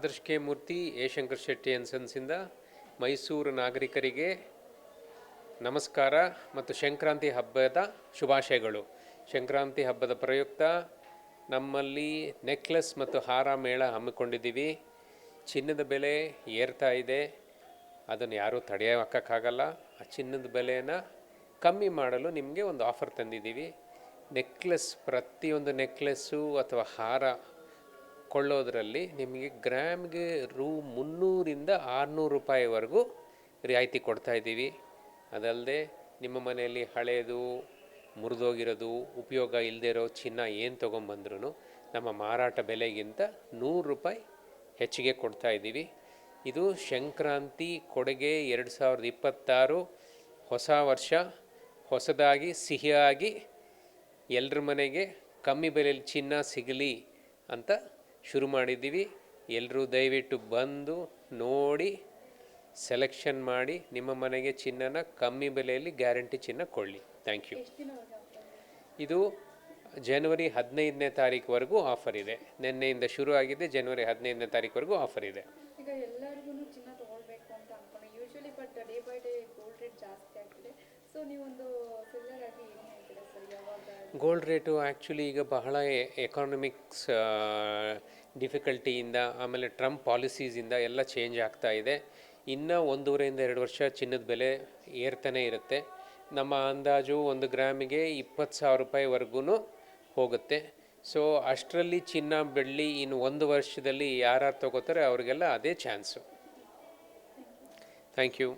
Adarsh K Murthy A Shankar Shetty and ಸನ್ಸಿಂದ ಮೈಸೂರು ನಾಗರಿಕರಿಗೆ ನಮಸ್ಕಾರ ಮತ್ತು ಸಂಕ್ರಾಂತಿ ಹಬ್ಬದ ಶುಭಾಶಯಗಳು. ಸಂಕ್ರಾಂತಿ ಹಬ್ಬದ ಪ್ರಯುಕ್ತ ನಮ್ಮಲ್ಲಿ ನೆಕ್ಲೆಸ್ ಮತ್ತು ಹಾರ ಮೇಳ ಹಮ್ಮಿಕೊಂಡಿದ್ದೀವಿ. ಚಿನ್ನದ ಬೆಲೆ ಏರ್ತಾ ಇದೆ, ಅದನ್ನು ಯಾರೂ ತಡೆಯೋಕ್ಕಾಗಲ್ಲ. ಆ ಚಿನ್ನದ ಬೆಲೆಯನ್ನು ಕಮ್ಮಿ ಮಾಡಲು ನಿಮಗೆ ಒಂದು ಆಫರ್ ತಂದಿದ್ದೀವಿ. ನೆಕ್ಲೆಸ್, ಪ್ರತಿಯೊಂದು ನೆಕ್ಲೆಸ್ಸು ಅಥವಾ ಹಾರ ಕೊಳ್ಳೋದರಲ್ಲಿ ನಿಮಗೆ ಗ್ರಾಮ್ಗೆ ರೂ 300ರಿಂದ 600 ರೂಪಾಯಿವರೆಗೂ ರಿಯಾಯಿತಿ ಕೊಡ್ತಾಯಿದ್ದೀವಿ. ಅದಲ್ಲದೆ ನಿಮ್ಮ ಮನೆಯಲ್ಲಿ ಹಳೆಯದು, ಮುರಿದೋಗಿರೋದು, ಉಪಯೋಗ ಇಲ್ಲದೇ ಇರೋ ಚಿನ್ನ ಏನು ತೊಗೊಂಬಂದ್ರೂ ನಮ್ಮ ಮಾರಾಟ ಬೆಲೆಗಿಂತ 100 ರೂಪಾಯಿ ಹೆಚ್ಚಿಗೆ ಕೊಡ್ತಾಯಿದ್ದೀವಿ. ಇದು ಸಂಕ್ರಾಂತಿ ಕೊಡುಗೆ 2026. ಹೊಸ ವರ್ಷ ಹೊಸದಾಗಿ ಸಿಹಿಯಾಗಿ ಎಲ್ಲರ ಮನೆಗೆ ಕಮ್ಮಿ ಬೆಲೆಯಲ್ಲಿ ಚಿನ್ನ ಸಿಗಲಿ ಅಂತ ಶುರು ಮಾಡಿದ್ದೀವಿ. ಎಲ್ಲರೂ ದಯವಿಟ್ಟು ಬಂದು ನೋಡಿ ಸೆಲೆಕ್ಷನ್ ಮಾಡಿ ನಿಮ್ಮ ಮನೆಗೆ ಚಿನ್ನನ ಕಮ್ಮಿ ಬೆಲೆಯಲ್ಲಿ ಗ್ಯಾರಂಟಿ ಚಿನ್ನ ಕೊಳ್ಳಿ. Thank you. ಇದು ಜನವರಿ 15ನೇ ತಾರೀಕುವರೆಗೂ ಆಫರ್ ಇದೆ. ನಿನ್ನೆಯಿಂದ ಶುರು ಆಗಿದೆ, ಜನವರಿ 15ನೇ ತಾರೀಕುವರೆಗೂ ಆಫರ್ ಇದೆ. ಈಗ ಎಲ್ಲರಿಗೂ ಚಿನ್ನ ತಗೊಳ್ಬೇಕು ಅಂತ ಅನ್ಕೊಂಡು usually but day by day gold rate ಜಾಸ್ತಿ ಆಗ್ತಿದೆ. ಸೊ ನೀವೊಂದು ಸೆಲ್ಲರ್ ಆಗಿ ಏನು ಹೇಳ್ತೀರಾ ಸರ್? ಯಾವಾಗ ಗೋಲ್ಡ್ ರೇಟು ಆ್ಯಕ್ಚುಲಿ ಈಗ ಬಹಳ ಎಕಾನಮಿಕ್ಸ್ ಡಿಫಿಕಲ್ಟಿಯಿಂದ, ಆಮೇಲೆ ಟ್ರಂಪ್ ಪಾಲಿಸೀಸಿಂದ ಎಲ್ಲ ಚೇಂಜ್ ಆಗ್ತಾ ಇದೆ. ಇನ್ನು 1.5 2 ವರ್ಷ ಚಿನ್ನದ ಬೆಲೆ ಏರ್ತಾನೆ ಇರುತ್ತೆ. ನಮ್ಮ ಅಂದಾಜು 1 ಗ್ರಾಮಿಗೆ 20,000 ರೂಪಾಯಿವರೆಗೂ ಹೋಗುತ್ತೆ. ಸೊ ಅಷ್ಟರಲ್ಲಿ ಚಿನ್ನ ಬೆಳ್ಳಿ ಇನ್ನು 1 ವರ್ಷದಲ್ಲಿ ಯಾರು ತಗೋತಾರೆ ಅವ್ರಿಗೆಲ್ಲ ಅದೇ ಚಾನ್ಸು. Thank you.